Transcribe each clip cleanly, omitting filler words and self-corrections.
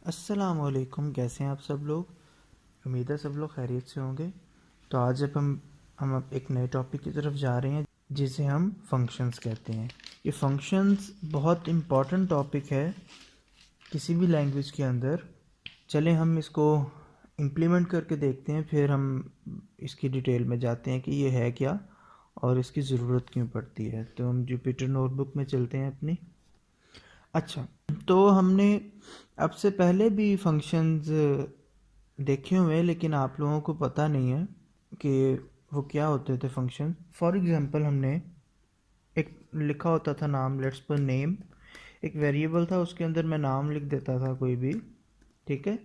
अस्सलामुअलैकुम। कैसे हैं आप सब लोग? उम्मीद है सब लोग खैरियत से होंगे। तो आज अब हम अब एक नए टॉपिक की तरफ जा रहे हैं जिसे हम फंक्शंस कहते हैं। ये फंक्शंस बहुत इम्पॉर्टेंट टॉपिक है किसी भी लैंग्वेज के अंदर। चलें हम इसको इम्प्लीमेंट करके देखते हैं, फिर हम इसकी डिटेल में जाते हैं कि ये है क्या और इसकी ज़रूरत क्यों पड़ती है। तो हम जुपिटर नोटबुक में चलते हैं अपनी। अच्छा, तो हमने अब से पहले भी फंक्शंस देखे हुए हैं, लेकिन आप लोगों को पता नहीं है कि वो क्या होते थे फंक्शन। फॉर एग्जांपल हमने एक लिखा होता था नाम, लेट्स पर नेम। एक वेरिएबल था, उसके अंदर मैं नाम लिख देता था कोई भी, ठीक है।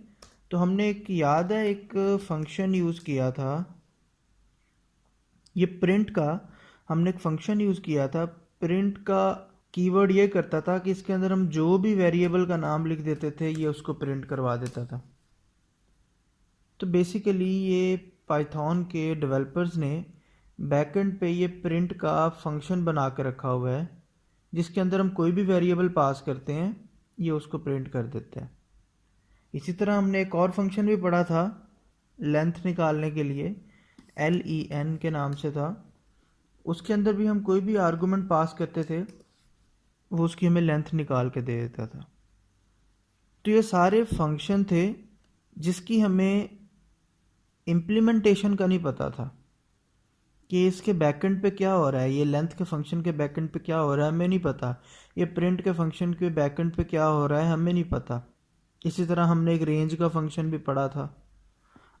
तो हमने एक याद है एक फंक्शन यूज़ किया था, ये प्रिंट का। हमने एक फंक्शन यूज़ किया था प्रिंट का। कीवर्ड ये करता था कि इसके अंदर हम जो भी वेरिएबल का नाम लिख देते थे ये उसको प्रिंट करवा देता था। तो बेसिकली ये पाइथन के डेवलपर्स ने बैकएंड पे ये प्रिंट का फंक्शन बना के रखा हुआ है, जिसके अंदर हम कोई भी वेरिएबल पास करते हैं ये उसको प्रिंट कर देता है। इसी तरह हमने एक और फंक्शन भी पढ़ा था लेंथ निकालने के लिए, len के नाम से था। उसके अंदर भी हम कोई भी आर्गुमेंट पास करते थे वो उसकी हमें लेंथ निकाल के दे देता था। तो ये सारे फंक्शन थे जिसकी हमें इम्प्लीमेंटेशन का नहीं पता था कि इसके बैकएंड पे क्या हो रहा है। ये लेंथ के फंक्शन के बैकएंड पे क्या हो रहा है हमें नहीं पता, ये प्रिंट के फंक्शन के बैकएंड पे क्या हो रहा है हमें नहीं पता। इसी तरह हमने एक रेंज का फंक्शन भी पढ़ा था,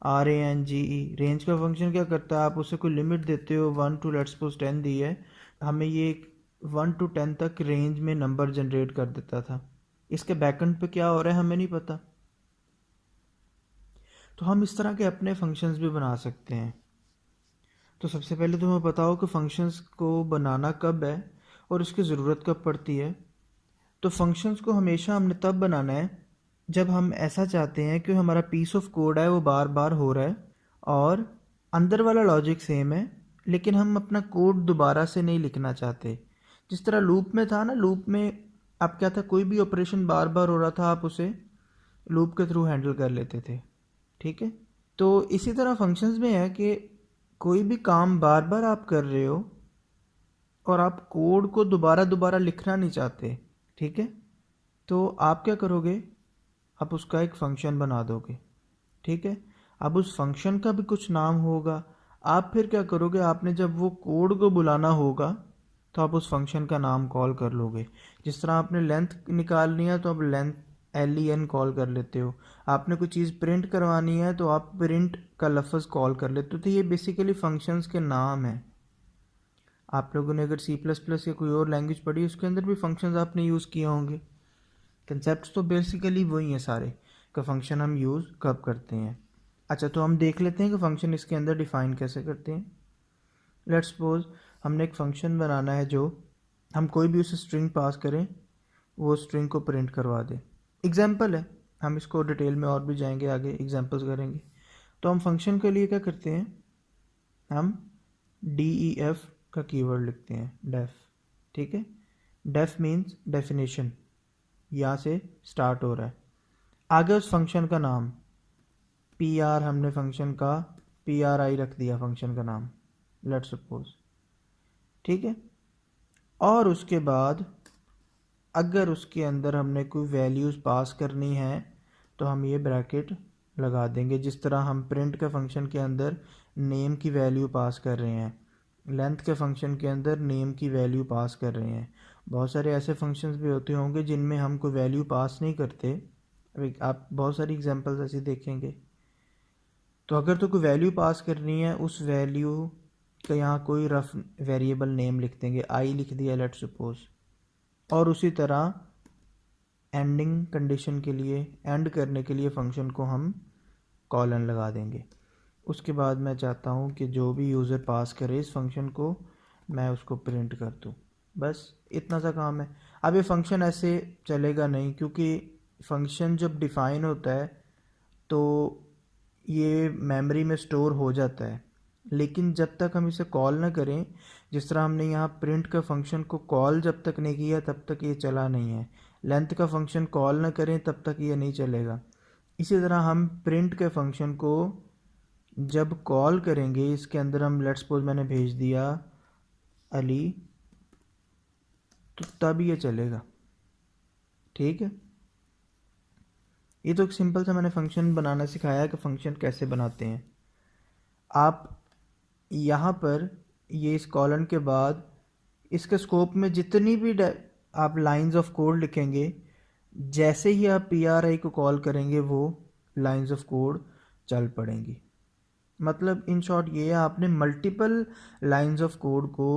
RANGE। रेंज का फंक्शन क्या करता है, आप उसे कोई लिमिट देते हो 1 to लेट्स सपोज 10 दी है, हमें ये 1 to 10 तक रेंज में नंबर जनरेट कर देता था। इसके बैकएंड पे क्या हो रहा है हमें नहीं पता। तो हम इस तरह के अपने फंक्शंस भी बना सकते हैं। तो सबसे पहले तो हमें बताओ कि फंक्शंस को बनाना कब है और इसकी ज़रूरत कब पड़ती है। तो फंक्शंस को हमेशा हमने तब बनाना है जब हम ऐसा चाहते हैं कि हमारा पीस ऑफ कोड है वो बार बार हो रहा है और अंदर वाला लॉजिक सेम है, लेकिन हम अपना कोड दोबारा से नहीं लिखना चाहते। जिस तरह लूप में था ना, लूप में आप क्या था, कोई भी ऑपरेशन बार बार हो रहा था आप उसे लूप के थ्रू हैंडल कर लेते थे, ठीक है। तो इसी तरह फंक्शंस में है कि कोई भी काम बार बार आप कर रहे हो और आप कोड को दोबारा दोबारा लिखना नहीं चाहते, ठीक है। तो आप क्या करोगे, आप उसका एक फंक्शन बना दोगे, ठीक है। अब उस फंक्शन का भी कुछ नाम होगा। आप फिर क्या करोगे, आपने जब वो कोड को बुलाना होगा तो आप उस फंक्शन का नाम कॉल कर लोगे। जिस तरह आपने लेंथ निकालनी है तो आप लेंथ len कॉल कर लेते हो। आपने कोई चीज़ प्रिंट करवानी है तो आप प्रिंट का लफ्ज़ कॉल कर लेते हो। तो ये बेसिकली फंक्शंस के नाम हैं। आप लोगों ने अगर C++ या कोई और लैंग्वेज पढ़ी उसके अंदर भी फंक्शंस आपने यूज़ किए होंगे। कंसेप्ट तो बेसिकली वही हैं सारे, का फंक्शन हम यूज़ कब करते हैं। अच्छा, तो हम देख लेते हैं कि फ़ंक्शन इसके अंदर डिफ़ाइन कैसे करते हैं। लेट्स सपोज हमने एक फ़ंक्शन बनाना है जो हम कोई भी उसे स्ट्रिंग पास करें वो स्ट्रिंग को प्रिंट करवा दे। एग्जाम्पल है, हम इसको डिटेल में और भी जाएंगे, आगे एग्जाम्पल्स करेंगे। तो हम फंक्शन के लिए क्या करते हैं, हम DEF का कीवर्ड लिखते हैं, डेफ, ठीक है। डेफ मीन्स डेफिनेशन, यहाँ से स्टार्ट हो रहा है। आगे उस फंक्शन का नाम PR, हमने फंक्शन का PRI रख दिया फंक्शन का नाम, लेट्स सपोज, ठीक है। और उसके बाद अगर उसके अंदर हमने कोई वैल्यूज़ पास करनी है तो हम ये ब्रैकेट लगा देंगे। जिस तरह हम प्रिंट के फंक्शन के अंदर नेम की वैल्यू पास कर रहे हैं, लेंथ के फंक्शन के अंदर नेम की वैल्यू पास कर रहे हैं। बहुत सारे ऐसे फंक्शंस भी होते होंगे जिनमें हम कोई वैल्यू पास नहीं करते, अभी आप बहुत सारी एग्जांपल्स ऐसे देखेंगे। तो अगर तो कोई वैल्यू पास करनी है, उस वैल्यू का यहाँ कोई रफ वेरिएबल नेम लिख देंगे, आई लिख दिया लेट्स सपोज। और उसी तरह एंडिंग कंडीशन के लिए, एंड करने के लिए फंक्शन को हम कॉलन लगा देंगे। उसके बाद मैं चाहता हूँ कि जो भी यूज़र पास करे इस फंक्शन को मैं उसको प्रिंट कर दूँ, बस इतना सा काम है। अब ये फंक्शन ऐसे चलेगा नहीं, क्योंकि फंक्शन जब डिफ़ाइन होता है तो ये मेमोरी में स्टोर हो जाता है, लेकिन जब तक हम इसे कॉल ना करें, जिस तरह हमने यहाँ प्रिंट का फंक्शन को कॉल जब तक नहीं किया तब तक ये चला नहीं है। लेंथ का फंक्शन कॉल ना करें तब तक ये नहीं चलेगा। इसी तरह हम प्रिंट के फंक्शन को जब कॉल करेंगे, इसके अंदर हम लेट्स सपोज मैंने भेज दिया अली, तो तब ये चलेगा। ठीक है, ये तो एक सिंपल सा मैंने फंक्शन बनाना सिखाया कि फंक्शन कैसे बनाते हैं। आप यहाँ पर ये इस कॉलन के बाद इसके स्कोप में जितनी भी आप लाइंस ऑफ कोड लिखेंगे, जैसे ही आप PRI को कॉल करेंगे वो लाइंस ऑफ कोड चल पड़ेंगी। मतलब इन शॉर्ट ये है, आपने मल्टीपल लाइंस ऑफ कोड को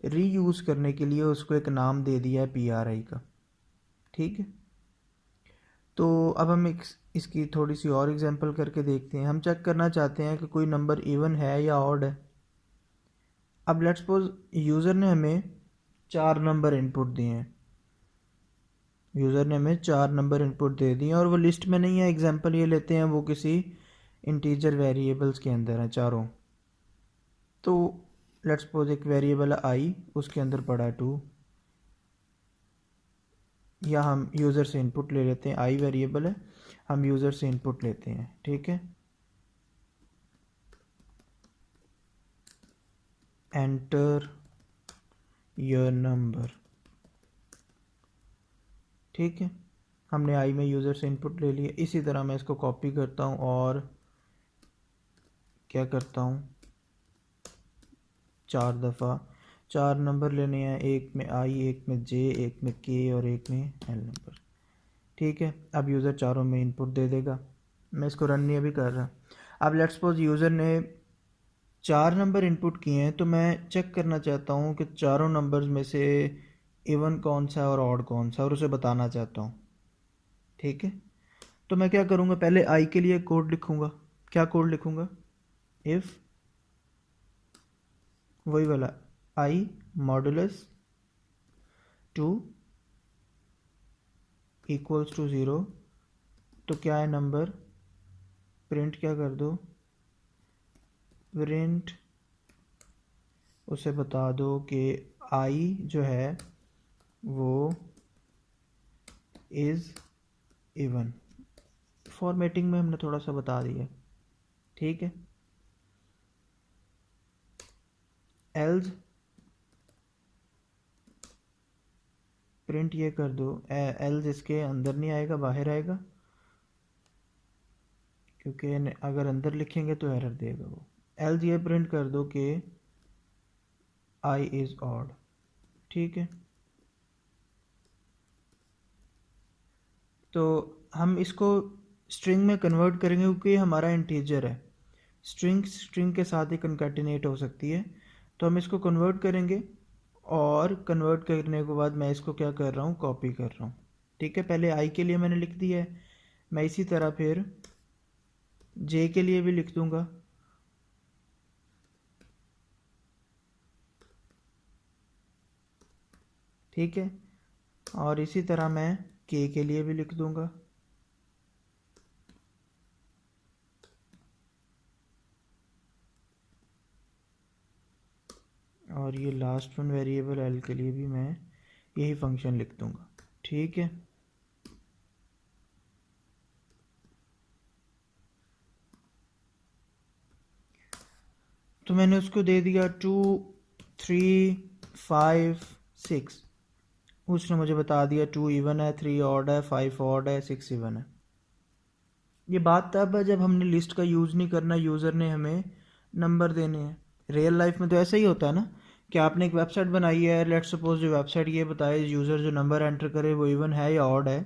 रीयूज़ करने के लिए उसको एक नाम दे दिया है PRI का। ठीक है, तो अब हम इसकी थोड़ी सी और एग्जांपल करके देखते हैं। हम चेक करना चाहते हैं कि कोई नंबर इवन है या ऑड है। अब लेट्स सपोज यूज़र ने हमें 4 नंबर इनपुट दिए हैं, यूज़र ने हमें 4 नंबर इनपुट दे दिए और वो लिस्ट में नहीं है। एग्जांपल ये लेते हैं वो किसी इंटीजर वेरिएबल्स के अंदर है चारों। तो लेट्स सपोज एक वेरिएबल है आई, उसके अंदर पड़ा है 2, या हम यूज़र से इनपुट ले लेते हैं। आई वेरिएबल है, हम यूज़र से इनपुट लेते हैं। ठीक है, एंटर योर नंबर। ठीक है, हमने आई में यूज़र से इनपुट ले लिया। इसी तरह मैं इसको कॉपी करता हूँ और क्या करता हूँ, 4 दफ़ा 4 नंबर लेने हैं, एक में आई, एक में जे, एक में के और एक में एल नंबर। ठीक है, अब यूज़र चारों में इनपुट दे देगा। मैं इसको रन नहीं अभी कर रहा। अब लेट्स सपोज यूज़र ने 4 नंबर इनपुट किए हैं, तो मैं चेक करना चाहता हूँ कि चारों नंबर्स में से इवन कौन सा है और ऑड कौन सा, और उसे बताना चाहता हूँ। ठीक है, तो मैं क्या करूँगा, पहले आई के लिए कोड लिखूँगा। क्या कोड लिखूँगा, इफ़ वही वाला आई मॉडुलस 2 इक्वल्स टू 0, तो क्या है नंबर, प्रिंट क्या कर दो, प्रिंट उसे बता दो कि आई जो है वो इज़ इवन। फॉर्मेटिंग में हमने थोड़ा सा बता दिया। ठीक है, एल्स प्रिंट ये कर दो, एल्स इसके अंदर नहीं आएगा, बाहर आएगा, क्योंकि अगर अंदर लिखेंगे तो एरर देगा वो। एल्स ये प्रिंट कर दो कि आई इज़ ऑड। ठीक है, तो हम इसको स्ट्रिंग में कन्वर्ट करेंगे क्योंकि हमारा इंटीजर है। स्ट्रिंग के साथ ही कंकैटिनेट हो सकती है, तो हम इसको कन्वर्ट करेंगे और कन्वर्ट करने के बाद मैं इसको क्या कर रहा हूँ, कॉपी कर रहा हूँ। ठीक है, पहले आई के लिए मैंने लिख दिया है, मैं इसी तरह फिर जे के लिए भी लिख दूंगा। ठीक है, और इसी तरह मैं के लिए भी लिख दूंगा। और ये लास्ट वन वेरिएबल एल के लिए भी मैं यही फंक्शन लिख दूंगा। ठीक है, तो मैंने उसको दे दिया 2 3 5 6। उसने मुझे बता दिया 2 इवन है, 3 ऑड है, 5 ऑड है, 6 इवन है। ये बात तब है जब हमने लिस्ट का यूज़ नहीं करना, यूज़र ने हमें नंबर देने हैं। रियल लाइफ में तो ऐसा ही होता है ना कि आपने एक वेबसाइट बनाई है, लेट्स सपोज जो वेबसाइट ये बताए यूज़र जो नंबर एंटर करे वो इवन है या ऑड है,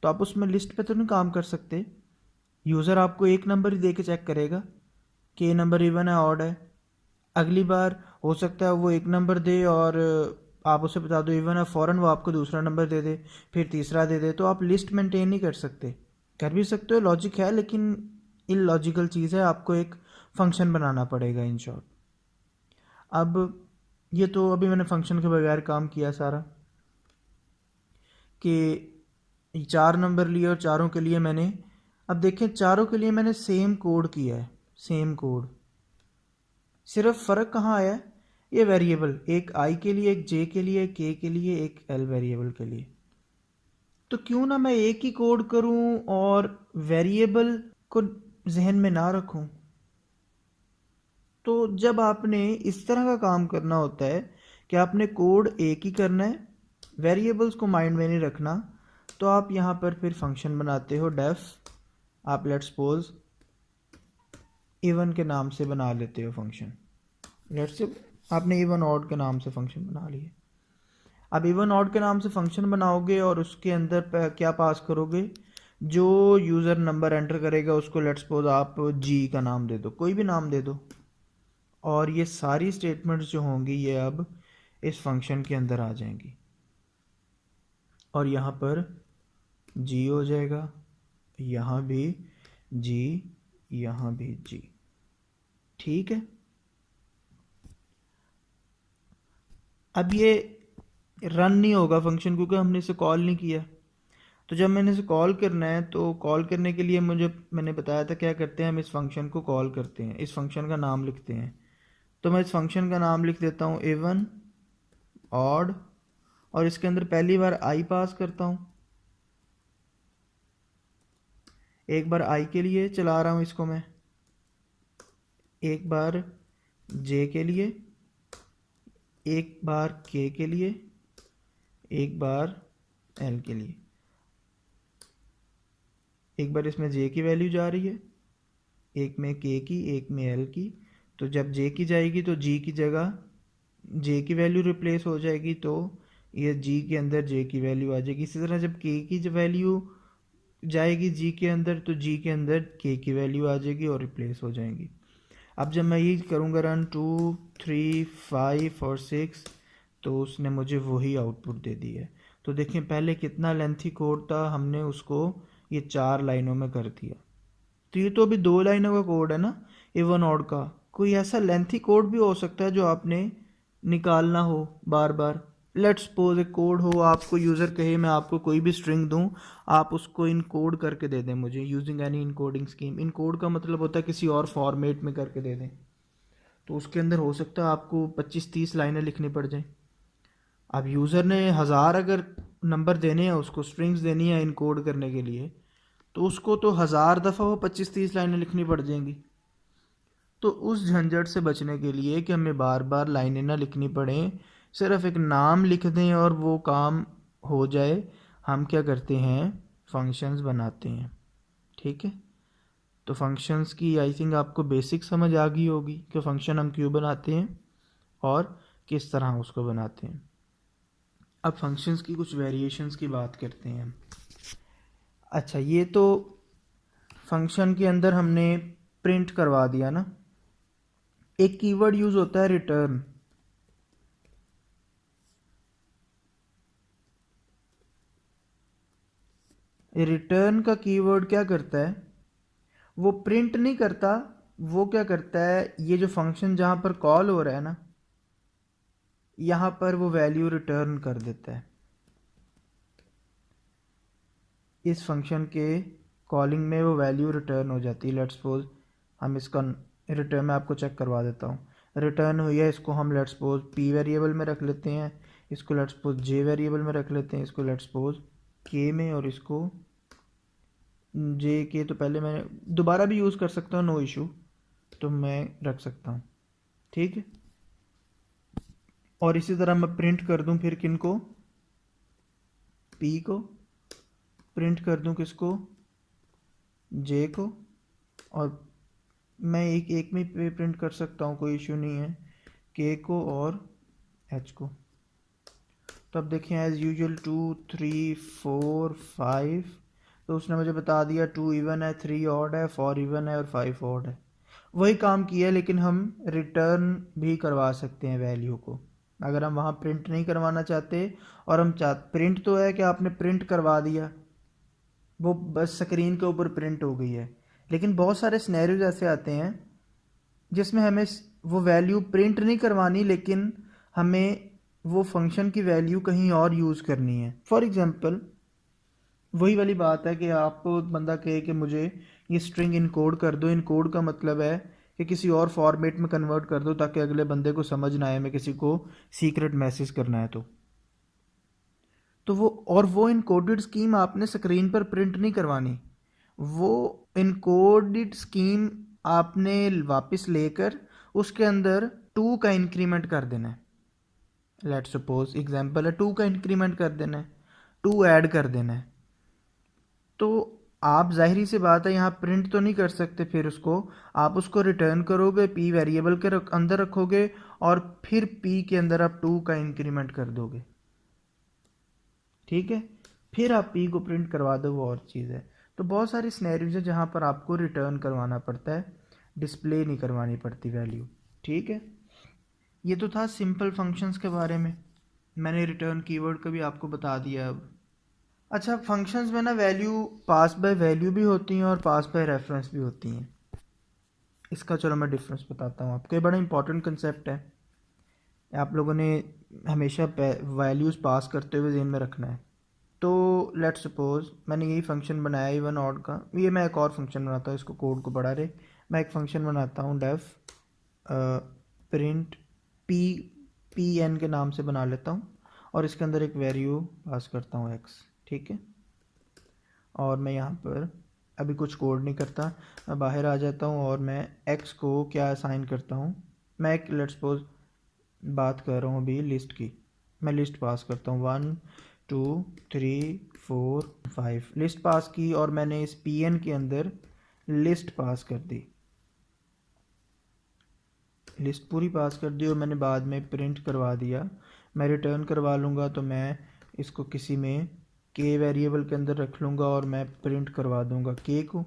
तो आप उसमें लिस्ट पे तो नहीं काम कर सकते। यूज़र आपको एक नंबर ही दे के चेक करेगा कि ये नंबर इवन है ऑड है। अगली बार हो सकता है वो एक नंबर दे और आप उसे बता दो इवन है, फ़ौरन वो आपको दूसरा नंबर दे दे, फिर तीसरा दे दे, तो आप लिस्ट मेंटेन नहीं कर सकते। कर भी सकते हो, लॉजिक है, लेकिन इलॉजिकल चीज़ है, आपको एक फंक्शन बनाना पड़ेगा इन शॉर्ट। अब ये तो अभी मैंने फंक्शन के बगैर काम किया सारा, कि 4 नंबर लिए और चारों के लिए मैंने, अब देखें चारों के लिए मैंने सेम कोड किया है, सेम कोड, सिर्फ फ़र्क कहाँ आया है, ये वेरिएबल, एक आई के लिए, एक जे के लिए, एक के लिए, एक एल वेरिएबल के लिए। तो क्यों ना मैं एक ही कोड करूं और वेरिएबल को जहन में ना रखूं। तो जब आपने इस तरह का काम करना होता है कि आपने कोड एक ही करना है, वेरिएबल्स को माइंड में नहीं रखना, तो आप यहाँ पर फिर फंक्शन बनाते हो डेफ। आप लेट्स सपोज इवन के नाम से बना लेते हो फंक्शन। लेट्स से आपने इवन ऑड के नाम से फंक्शन बना लिए। अब इवन ऑड के नाम से फंक्शन बनाओगे और उसके अंदर क्या पास करोगे, जो यूज़र नंबर एंटर करेगा उसको लेट्स सपोज आप जी का नाम दे दो, कोई भी नाम दे दो। और ये सारी स्टेटमेंट्स जो होंगी ये अब इस फंक्शन के अंदर आ जाएंगी और यहाँ पर जी हो जाएगा, यहाँ भी जी, यहाँ भी जी। ठीक है। अब ये रन नहीं होगा फंक्शन क्योंकि हमने इसे कॉल नहीं किया। तो जब मैंने इसे कॉल करना है तो कॉल करने के लिए मैंने बताया था क्या करते हैं, हम इस फंक्शन को कॉल करते हैं, इस फंक्शन का नाम लिखते हैं। तो मैं इस फंक्शन का नाम लिख देता हूँ इवन ऑड और इसके अंदर पहली बार आई पास करता हूँ। एक बार आई के लिए चला रहा हूँ इसको मैं, एक बार जे के लिए, एक बार के के लिए, एक बार एल के लिए। एक बार इसमें जे की वैल्यू जा रही है, एक में के की, एक में एल की। तो जब जे की जाएगी तो जी की जगह जे की वैल्यू रिप्लेस हो जाएगी, तो ये जी के अंदर जे की वैल्यू आ जाएगी। इसी तरह जब के की वैल्यू जाएगी जी के अंदर तो जी के अंदर के की वैल्यू आ जाएगी और रिप्लेस हो जाएंगी। अब जब मैं ये करूँगा रन 2, 3, 5 और 6 तो उसने मुझे वही आउटपुट दे दी है। तो देखें पहले कितना लेंथी कोड था, हमने उसको ये 4 लाइनों में कर दिया। तो ये तो अभी 2 लाइनों का कोड है ना इवन ऑड का। कोई ऐसा लेंथी कोड भी हो सकता है जो आपने निकालना हो बार बार। लेट्स सपोज एक कोड हो, आपको यूज़र कहे मैं आपको कोई भी स्ट्रिंग दूं, आप उसको इनकोड करके दे दें मुझे using any encoding scheme. Encode का मतलब होता है किसी और फॉर्मेट में करके दे दें। तो उसके अंदर हो सकता है आपको 25-30 लाइनें लिखनी पड़ जाएं। अब यूज़र ने 1000 अगर नंबर देने हैं, उसको स्ट्रिंग्स देनी है इनकोड करने के लिए, तो उसको तो 1000 दफ़ा वो 25-30 लाइनें लिखनी पड़ जाएंगी। तो उस झंझट से बचने के लिए कि हमें बार बार लाइनें ना लिखनी पड़े, सिर्फ एक नाम लिख दें और वो काम हो जाए, हम क्या करते हैं फंक्शंस बनाते हैं। ठीक है। तो फंक्शंस की आई थिंक आपको बेसिक समझ आ गई होगी कि फंक्शन हम क्यों बनाते हैं और किस तरह उसको बनाते हैं। अब फंक्शंस की कुछ वेरिएशंस की बात करते हैं। अच्छा, ये तो फंक्शन के अंदर हमने प्रिंट करवा दिया ना। एक कीवर्ड यूज होता है रिटर्न। रिटर्न का कीवर्ड क्या करता है, वो प्रिंट नहीं करता, वो क्या करता है, ये जो फंक्शन जहां पर कॉल हो रहा है ना, यहां पर वो वैल्यू रिटर्न कर देता है। इस फंक्शन के कॉलिंग में वो वैल्यू रिटर्न हो जाती है। लेट्स सपोज हम इसका रिटर्न मैं आपको चेक करवा देता हूँ। रिटर्न हुई है, इसको हम लेट्स सपोज पी वेरिएबल में रख लेते हैं, इसको लेट्स सपोज जे वेरिएबल में रख लेते हैं, इसको लेट्स सपोज के में, और इसको जे के तो पहले मैं दोबारा भी यूज़ कर सकता हूँ, नो इशू, तो मैं रख सकता हूँ। ठीक है। और इसी तरह मैं प्रिंट कर दूँ फिर किन को, पी को, प्रिंट कर दूँ किसको, जे को, और मैं एक एक में प्रिंट कर सकता हूँ, कोई इशू नहीं है, के को और एच को। तो अब देखें एज यूजुअल 2, 3, 4, 5, तो उसने मुझे बता दिया 2 इवन है, 3 ऑड है, 4 इवन है और 5 ऑड है। वही काम किया, लेकिन हम रिटर्न भी करवा सकते हैं वैल्यू को। अगर हम वहाँ प्रिंट नहीं करवाना चाहते और हम प्रिंट तो है कि आपने प्रिंट करवा दिया, वो बस स्क्रीन के ऊपर प्रिंट हो गई है। लेकिन बहुत सारे सिनेरियोज ऐसे आते हैं जिसमें हमें वो वैल्यू प्रिंट नहीं करवानी, लेकिन हमें वो फंक्शन की वैल्यू कहीं और यूज़ करनी है। फॉर एग्जांपल वही वाली बात है कि आपको बंदा कहे कि मुझे ये स्ट्रिंग इनकोड कर दो। इनकोड का मतलब है कि किसी और फॉर्मेट में कन्वर्ट कर दो ताकि अगले बंदे को समझ ना आए, मैं किसी को सीक्रेट मैसेज करना है। तो वो इनकोडेड स्कीम आपने स्क्रीन पर प्रिंट नहीं करवानी, वो इनकोडेड स्कीम आपने वापस लेकर उसके अंदर 2 का इंक्रीमेंट कर देना है। लेट्स सपोज एग्जांपल है 2 का इंक्रीमेंट कर देना है, 2 ऐड कर देना है। तो आप जाहिर सी बात है यहाँ प्रिंट तो नहीं कर सकते, फिर उसको आप उसको रिटर्न करोगे, पी वेरिएबल के अंदर रखोगे और फिर पी के अंदर आप 2 का इंक्रीमेंट कर दोगे, ठीक है। फिर आप पी को प्रिंट करवा दो, वो और चीज़ है। तो बहुत सारी सिनेरियोज है जहाँ पर आपको रिटर्न करवाना पड़ता है, डिस्प्ले नहीं करवानी पड़ती वैल्यू, ठीक है। ये तो था सिंपल फंक्शंस के बारे में, मैंने रिटर्न कीवर्ड का भी आपको बता दिया अब। अच्छा, फंक्शंस में ना वैल्यू पास बाय वैल्यू भी होती हैं और पास बाय रेफरेंस भी होती हैं। इसका चलो मैं डिफरेंस बताता हूँ आपको, ये बड़ा इंपॉर्टेंट कंसेप्ट है, आप लोगों ने हमेशा वैल्यूज़ पास करते हुए ज़हन में रखना है। तो लेट्स सपोज मैंने यही फंक्शन बनाया इवन ऑड का, ये मैं एक और फंक्शन बनाता हूँ, इसको कोड को बढ़ा रहे, मैं एक फंक्शन बनाता हूँ डेफ प्रिंट पी एन के नाम से बना लेता हूँ और इसके अंदर एक वैल्यू पास करता हूँ एक्स, ठीक है। और मैं यहाँ पर अभी कुछ कोड नहीं करता, मैं बाहर आ जाता हूँ और मैं एक्स को क्या असाइन करता हूँ, मैं एक लेट्स सपोज बात कर रहा हूँ अभी लिस्ट की, मैं लिस्ट पास करता हूँ 1 2 3 4 5 लिस्ट पास की और मैंने इस पी एन के अंदर लिस्ट पास कर दी, लिस्ट पूरी पास कर दी और मैंने बाद में प्रिंट करवा दिया। मैं रिटर्न करवा लूँगा तो मैं इसको किसी में के वेरिएबल के अंदर रख लूँगा और मैं प्रिंट करवा दूँगा के को।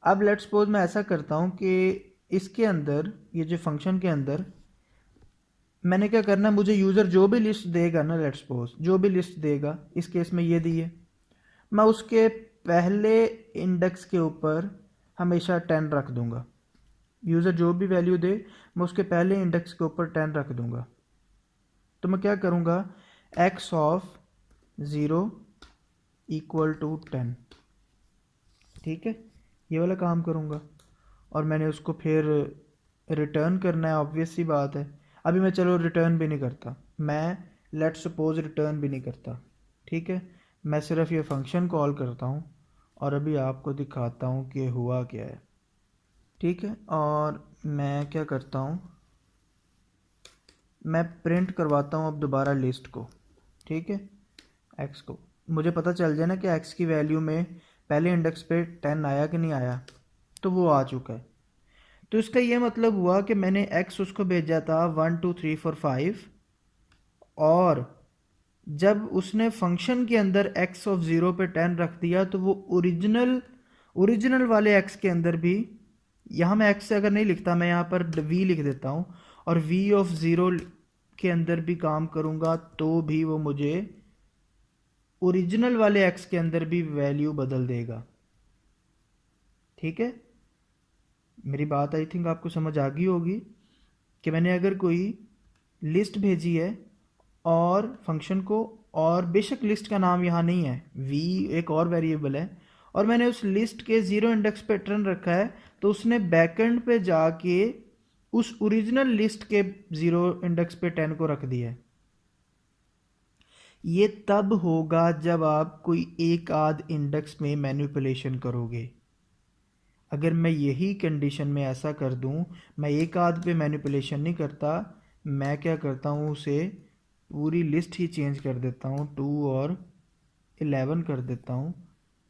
अब लेट्स सपोज मैं ऐसा करता हूँ कि इसके अंदर ये जो फंक्शन के अंदर मैंने क्या करना है, मुझे यूज़र जो भी लिस्ट देगा ना, लेट्स सपोज जो भी लिस्ट देगा, इस केस में ये दी है, मैं उसके पहले इंडेक्स के ऊपर हमेशा 10 रख दूंगा। यूज़र जो भी वैल्यू दे मैं उसके पहले इंडेक्स के ऊपर 10 रख दूंगा। तो मैं क्या करूँगा, एक्स ऑफ 0 इक्वल टू 10, ठीक है, ये वाला काम करूँगा। और मैंने उसको फिर रिटर्न करना है, ऑब्वियस सी बात है। अभी मैं चलो रिटर्न भी नहीं करता, मैं लेट्स सपोज रिटर्न भी नहीं करता, ठीक है, मैं सिर्फ ये फंक्शन कॉल करता हूँ और अभी आपको दिखाता हूँ कि हुआ क्या है, ठीक है। और मैं क्या करता हूँ, मैं प्रिंट करवाता हूँ अब दोबारा लिस्ट को, ठीक है, एक्स को। मुझे पता चल जाए ना कि एक्स की वैल्यू में पहले इंडेक्स पे 10 आया कि नहीं आया, तो वो आ चुका है। तो इसका ये मतलब हुआ कि मैंने एक्स उसको भेजा था 1 2 3 4 5 और जब उसने फंक्शन के अंदर एक्स ऑफ 0 पे 10 रख दिया तो वो ओरिजिनल वाले एक्स के अंदर भी, यहाँ मैं एक्स से अगर नहीं लिखता मैं यहाँ पर वी लिख देता हूँ और वी ऑफ 0 के अंदर भी काम करूँगा तो भी वो मुझे ओरिजिनल वाले एक्स के अंदर भी वैल्यू बदल देगा, ठीक है। मेरी बात आई थिंक आपको समझ आ गई होगी कि मैंने अगर कोई लिस्ट भेजी है और फंक्शन को, और बेशक लिस्ट का नाम यहाँ नहीं है, वी एक और वेरिएबल है, और मैंने उस लिस्ट के 0 इंडेक्स पे 10 रखा है, तो उसने बैकएंड पे जाके उस ओरिजिनल लिस्ट के 0 इंडेक्स पे 10 को रख दिया है। ये तब होगा जब आप कोई एक आध इंडेक्स में मैनिपुलेशन करोगे। अगर मैं यही कंडीशन में ऐसा कर दूं, मैं एक आध पे मैनिपुलेशन नहीं करता, मैं क्या करता हूँ उसे पूरी लिस्ट ही चेंज कर देता हूँ, 2 और 11 कर देता हूँ।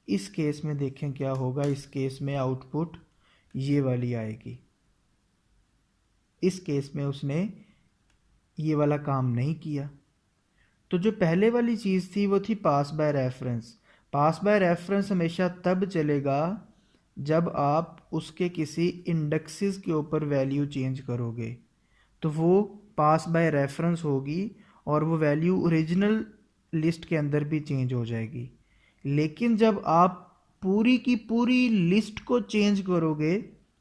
इस केस में देखें क्या होगा, इस केस में आउटपुट ये वाली आएगी। इस केस में उसने ये वाला काम नहीं किया। तो जो पहले वाली चीज़ थी वो थी pass by reference. Pass by reference हमेशा तब चलेगा जब आप उसके किसी इंडेक्सेस के ऊपर वैल्यू चेंज करोगे, तो वो पास बाय रेफरेंस होगी और वो वैल्यू ओरिजिनल लिस्ट के अंदर भी चेंज हो जाएगी। लेकिन जब आप पूरी की पूरी लिस्ट को चेंज करोगे,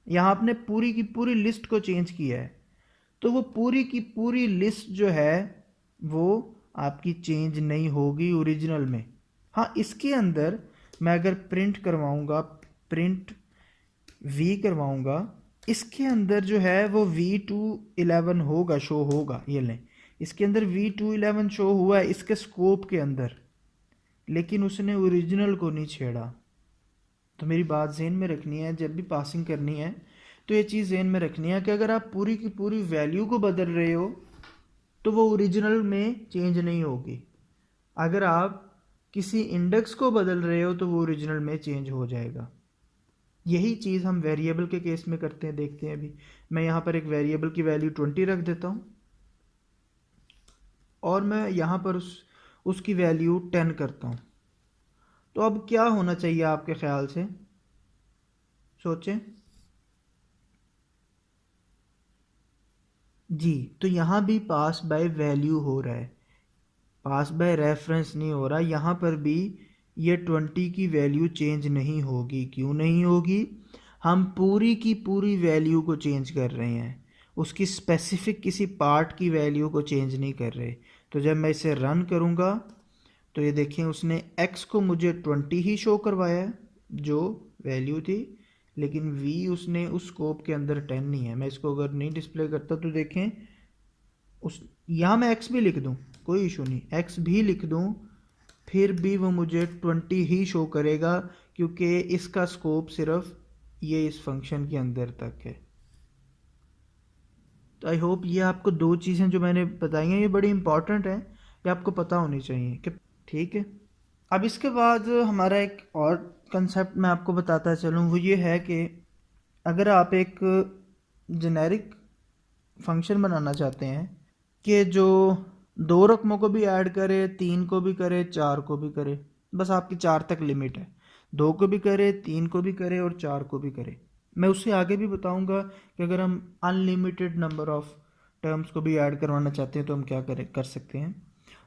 यहाँ आपने पूरी की पूरी लिस्ट को चेंज किया है, तो वो पूरी की पूरी लिस्ट जो है वो आपकी चेंज नहीं होगी ओरिजिनल में। हाँ, इसके अंदर मैं अगर प्रिंट करवाऊँगा, प्रिंट वी करवाऊँगा, इसके अंदर जो है वो v211 होगा, शो होगा। ये लें, इसके अंदर v211 शो हुआ है इसके स्कोप के अंदर, लेकिन उसने ओरिजिनल को नहीं छेड़ा। तो मेरी बात ज़हन में रखनी है, जब भी पासिंग करनी है तो ये चीज़ ज़हन में रखनी है कि अगर आप पूरी की पूरी वैल्यू को बदल रहे हो तो वो ओरिजिनल में चेंज नहीं होगी। अगर आप किसी इंडेक्स को बदल रहे हो तो वो ओरिजिनल में चेंज हो जाएगा। यही चीज़ हम वेरिएबल के केस में करते हैं। देखते हैं अभी मैं यहाँ पर एक वेरिएबल की वैल्यू 20 रख देता हूँ और मैं यहाँ पर उसकी वैल्यू 10 करता हूँ। तो अब क्या होना चाहिए आपके ख्याल से, सोचें जी। तो यहाँ भी पास बाय वैल्यू हो रहा है, पास बाय रेफरेंस नहीं हो रहा। यहाँ पर भी ये 20 की वैल्यू चेंज नहीं होगी। क्यों नहीं होगी? हम पूरी की पूरी वैल्यू को चेंज कर रहे हैं, उसकी स्पेसिफिक किसी पार्ट की वैल्यू को चेंज नहीं कर रहे। तो जब मैं इसे रन करूँगा तो ये देखें उसने x को मुझे 20 ही शो करवाया है जो वैल्यू थी, लेकिन v उसने उस स्कोप के अंदर 10 नहीं है। मैं इसको अगर नहीं डिस्प्ले करता तो देखें उस यहाँ मैं x भी लिख दूँ, कोई इशू नहीं, x भी लिख दूँ फिर भी वो मुझे 20 ही शो करेगा, क्योंकि इसका स्कोप सिर्फ ये इस फंक्शन के अंदर तक है। तो आई होप ये आपको दो चीज़ें जो मैंने बताई हैं ये बड़ी इंपॉर्टेंट हैं, ये आपको पता होनी चाहिए कि ठीक है। अब इसके बाद हमारा एक और कंसेप्ट मैं आपको बताता चलूँ, वो ये है कि अगर आप एक जेनेरिक फंक्शन बनाना चाहते हैं कि जो 2 रकमों को भी ऐड करे, 3 को भी करे, 4 को भी करे, बस आपकी 4 तक लिमिट है, 2 को भी करे, 3 को भी करे और 4 को भी करे। मैं उससे आगे भी बताऊंगा कि अगर हम अनलिमिटेड नंबर ऑफ टर्म्स को भी ऐड करवाना चाहते हैं तो हम क्या कर सकते हैं।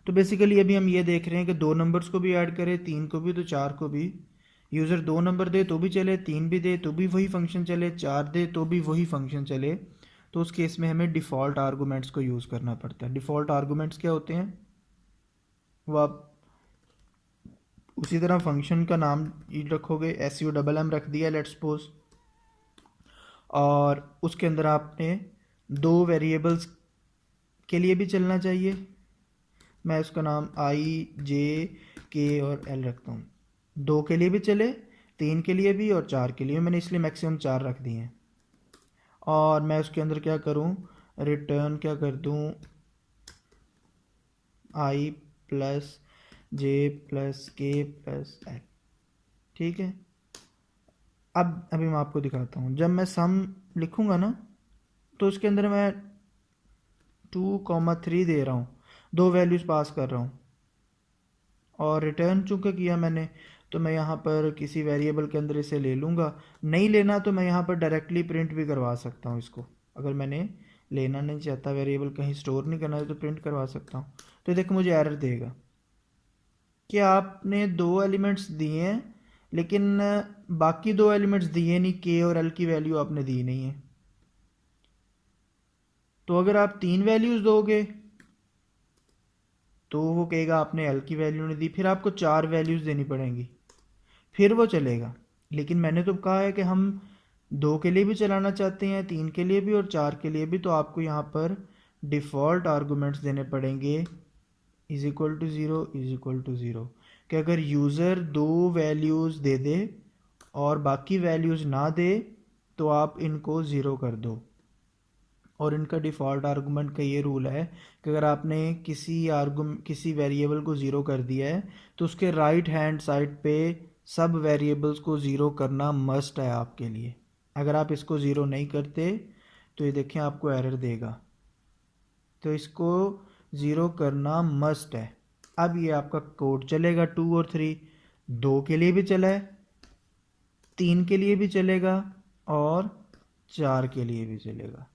तो बेसिकली अभी हम ये देख रहे हैं कि 2 नंबर्स को भी ऐड करें, 3 को भी तो 4 को भी। यूज़र 2 नंबर दे तो भी चले, 3 भी दे तो भी वही फंक्शन चले, 4 दे तो भी वही फंक्शन चले। तो उस केस में हमें डिफ़ॉल्ट आर्गूमेंट्स को यूज़ करना पड़ता है। डिफ़ॉल्ट आर्गूमेंट्स क्या होते हैं? वो आप उसी तरह फंक्शन का नाम रखोगे, SUMM रख दिया लेट्स सपोज, और उसके अंदर आपने 2 वेरिएबल्स के लिए भी चलना चाहिए। मैं उसका नाम I, J, K और L रखता हूँ। 2 के लिए भी चले, 3 के लिए भी और 4 के लिए। मैंने इसलिए मैक्सिमम 4 रख दिए हैं। और मैं उसके अंदर क्या करूँ, रिटर्न क्या कर दूँ, I plus J plus K plus L। ठीक है। अब अभी मैं आपको दिखाता हूँ, जब मैं सम लिखूँगा ना तो उसके अंदर मैं 2,3 दे रहा हूँ, 2 वैल्यूज़ पास कर रहा हूँ। और रिटर्न चूँकि किया मैंने तो मैं यहाँ पर किसी वेरिएबल के अंदर इसे ले लूँगा। नहीं लेना तो मैं यहाँ पर डायरेक्टली प्रिंट भी करवा सकता हूँ इसको। अगर मैंने लेना नहीं चाहता, वेरिएबल कहीं स्टोर नहीं करना है, तो प्रिंट करवा सकता हूँ। तो देखो मुझे एरर देगा कि आपने 2 एलिमेंट्स दिए हैं लेकिन बाकी 2 एलिमेंट्स दिए नहीं, के और एल की वैल्यू आपने दी नहीं है। तो अगर आप 3 वैल्यूज़ दोगे तो वो कहेगा आपने एल की वैल्यू नहीं दी, फिर आपको 4 वैल्यूज़ देनी पड़ेंगी, फिर वो चलेगा। लेकिन मैंने तो कहा है कि हम 2 के लिए भी चलाना चाहते हैं, 3 के लिए भी और 4 के लिए भी। तो आपको यहाँ पर डिफ़ॉल्ट आर्गूमेंट्स देने पड़ेंगे is equal to zero, is equal to zero, कि अगर यूज़र 2 वैल्यूज़ दे दे और बाकी वैल्यूज़ ना दे तो आप इनको ज़ीरो कर दो। और इनका डिफ़ॉल्ट आर्गूमेंट का ये रूल है कि अगर आपने किसी वेरिएबल को ज़ीरो कर दिया है तो उसके राइट हैंड साइड पे सब वेरिएबल्स को ज़ीरो करना मस्ट है आपके लिए। अगर आप इसको ज़ीरो नहीं करते तो ये देखें आपको एरर देगा। तो इसको ज़ीरो करना मस्ट है। अब ये आपका कोड चलेगा 2 और 3, 2 के लिए भी चला है, 3 के लिए भी चलेगा और 4 के लिए भी चलेगा।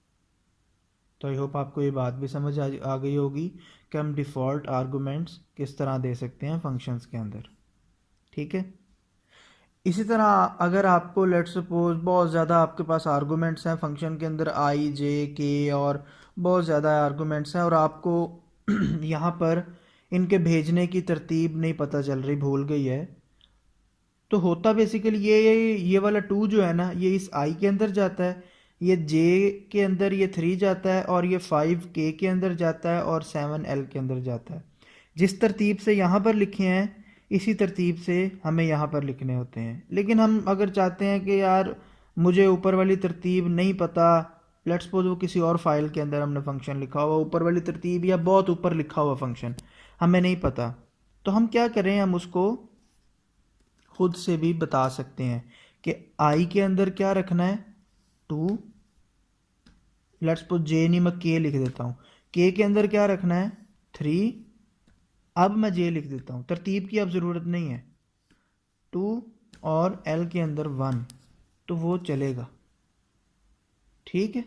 तो आई होप आपको ये बात भी समझ आ गई होगी कि हम डिफ़ॉल्ट आर्गूमेंट्स किस तरह दे सकते हैं फंक्शंस के अंदर। ठीक है। इसी तरह अगर आपको लेट सपोज बहुत ज़्यादा आपके पास आर्गूमेंट्स हैं फंक्शन के अंदर, I, J, K और बहुत ज़्यादा आर्गूमेंट्स हैं और आपको यहाँ पर इनके भेजने की तरतीब नहीं पता चल रही, भूल गई है, तो होता बेसिकली ये वाला 2 जो है ना ये इस I के अंदर जाता है, ये J के अंदर ये 3 जाता है और ये 5 K के अंदर जाता है और 7 L के अंदर जाता है। जिस तरतीब से यहाँ पर लिखे हैं इसी तरतीब से हमें यहाँ पर लिखने होते हैं। लेकिन हम अगर चाहते हैं कि यार मुझे ऊपर वाली तरतीब नहीं पता, लेट्स सपोज वो किसी और फाइल के अंदर हमने फंक्शन लिखा हुआ ऊपर वाली तरतीब या बहुत ऊपर लिखा हुआ फंक्शन हमें नहीं पता, तो हम क्या करें, हम उसको खुद से भी बता सकते हैं कि आई के अंदर क्या रखना है, 2, लेट्स सपोज जे नहीं मैं के लिख देता हूँ, के के अंदर क्या रखना है 3, अब मैं जे लिख देता हूँ, तरतीब की अब ज़रूरत नहीं है, 2 और एल के अंदर 1, तो वो चलेगा। ठीक है,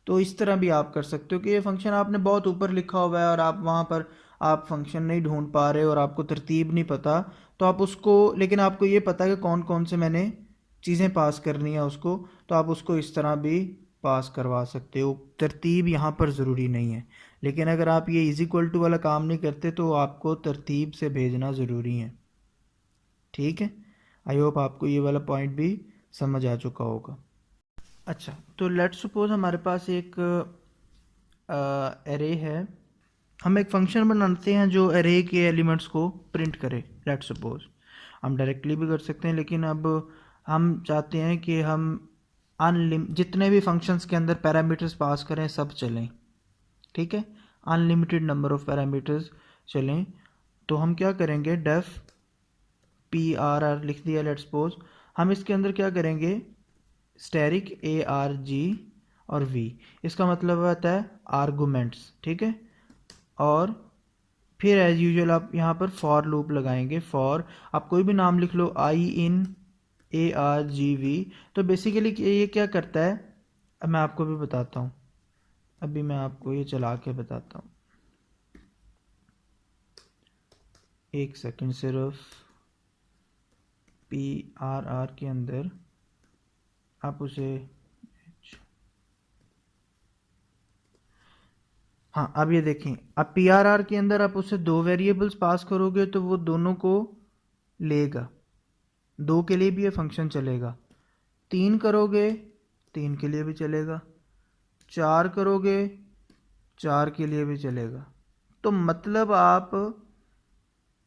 तो इस तरह भी आप कर सकते हो कि ये फंक्शन आपने बहुत ऊपर लिखा हुआ है और आप वहाँ पर आप फंक्शन नहीं ढूंढ पा रहे और आपको तरतीब नहीं पता, तो आप उसको, लेकिन आपको ये पता है कि कौन कौन से मैंने चीज़ें पास करनी है उसको, तो आप उसको इस तरह भी पास करवा सकते हो। तरतीब यहाँ पर ज़रूरी नहीं है, लेकिन अगर आप ये इज इक्वल टू वाला काम नहीं करते तो आपको तरतीब से भेजना ज़रूरी है। ठीक है, आई होप आपको ये वाला पॉइंट भी समझ आ चुका होगा। अच्छा, तो लेट्स सपोज हमारे पास एक एरे है, हम एक फंक्शन बनाते हैं जो एरे के एलिमेंट्स को प्रिंट करे। लेट्स सपोज हम डायरेक्टली भी कर सकते हैं, लेकिन अब हम चाहते हैं कि हम जितने भी फंक्शंस के अंदर पैरामीटर्स पास करें सब चलें। ठीक है, अनलिमिटेड नंबर ऑफ पैरामीटर्स चलें, तो हम क्या करेंगे, डेफ PRR लिख दिया लेट्स सपोज, हम इसके अंदर क्या करेंगे, स्टैरिक ARG और V, इसका मतलब आता है आर्गूमेंट्स। ठीक है, और फिर एज यूजुअल आप यहाँ पर फॉर लूप लगाएंगे, फॉर आप कोई भी नाम लिख लो, आई इन ARGV। तो बेसिकली ये क्या करता है, अब मैं आपको भी बताता हूँ, अभी मैं आपको ये चला के बताता हूँ, एक सेकंड सिर्फ। PRR के अंदर आप उसे, हाँ अब ये देखें, अब PRR के अंदर आप उसे 2 वेरिएबल्स पास करोगे तो वो दोनों को लेगा, 2 के लिए भी ये फंक्शन चलेगा, 3 करोगे 3 के लिए भी चलेगा, 4 करोगे 4 के लिए भी चलेगा। तो मतलब आप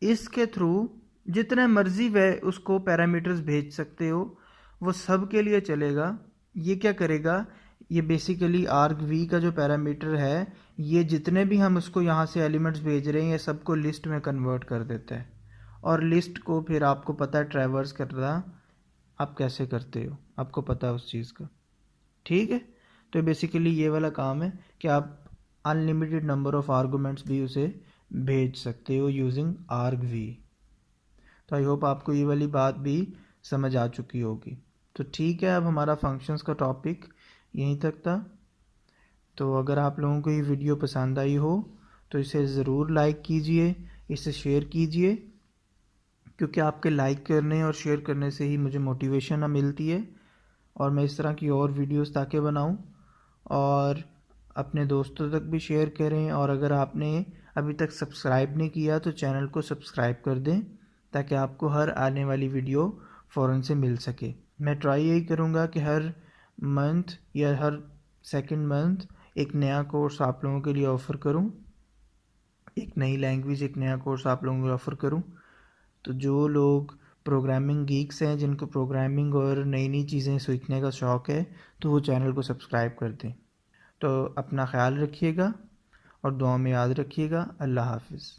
इसके थ्रू जितने मर्जी वह उसको पैरामीटर्स भेज सकते हो, वो सब के लिए चलेगा। ये क्या करेगा, ये बेसिकली आर्ग वी का जो पैरामीटर है, ये जितने भी हम उसको यहाँ से एलिमेंट्स भेज रहे हैं ये सबको लिस्ट में कन्वर्ट कर देता है, और लिस्ट को फिर आपको पता है ट्रैवर्स करना आप कैसे करते हो, आपको पता है उस चीज़ का। ठीक है, तो बेसिकली ये वाला काम है कि आप अनलिमिटेड नंबर ऑफ आर्गूमेंट्स भी उसे भेज सकते हो यूजिंग आर्ग वी। तो आई होप आपको ये वाली बात भी समझ आ चुकी होगी। तो ठीक है, अब हमारा फंक्शंस का टॉपिक यहीं तक था। तो अगर आप लोगों को ये वीडियो पसंद आई हो तो इसे ज़रूर लाइक कीजिए, इसे शेयर कीजिए, क्योंकि आपके लाइक करने और शेयर करने से ही मुझे मोटिवेशन मिलती है और मैं इस तरह की और वीडियोस ताकि बनाऊं, और अपने दोस्तों तक भी शेयर करें। और अगर आपने अभी तक सब्सक्राइब नहीं किया तो चैनल को सब्सक्राइब कर दें ताकि आपको हर आने वाली वीडियो फ़ौरन से मिल सके। मैं ट्राई यही करूँगा कि हर मंथ या हर सेकंड मंथ एक नया कोर्स आप लोगों के लिए ऑफ़र करूँ, एक नई लैंग्वेज, एक नया कोर्स आप लोगों को ऑफ़र करूँ। तो जो लोग प्रोग्रामिंग गीक्स हैं, जिनको प्रोग्रामिंग और नई नई चीज़ें सीखने का शौक़ है, तो वो चैनल को सब्सक्राइब कर दें। तो अपना ख्याल रखिएगा और दुआ में याद रखिएगा। अल्लाह हाफ़िज़।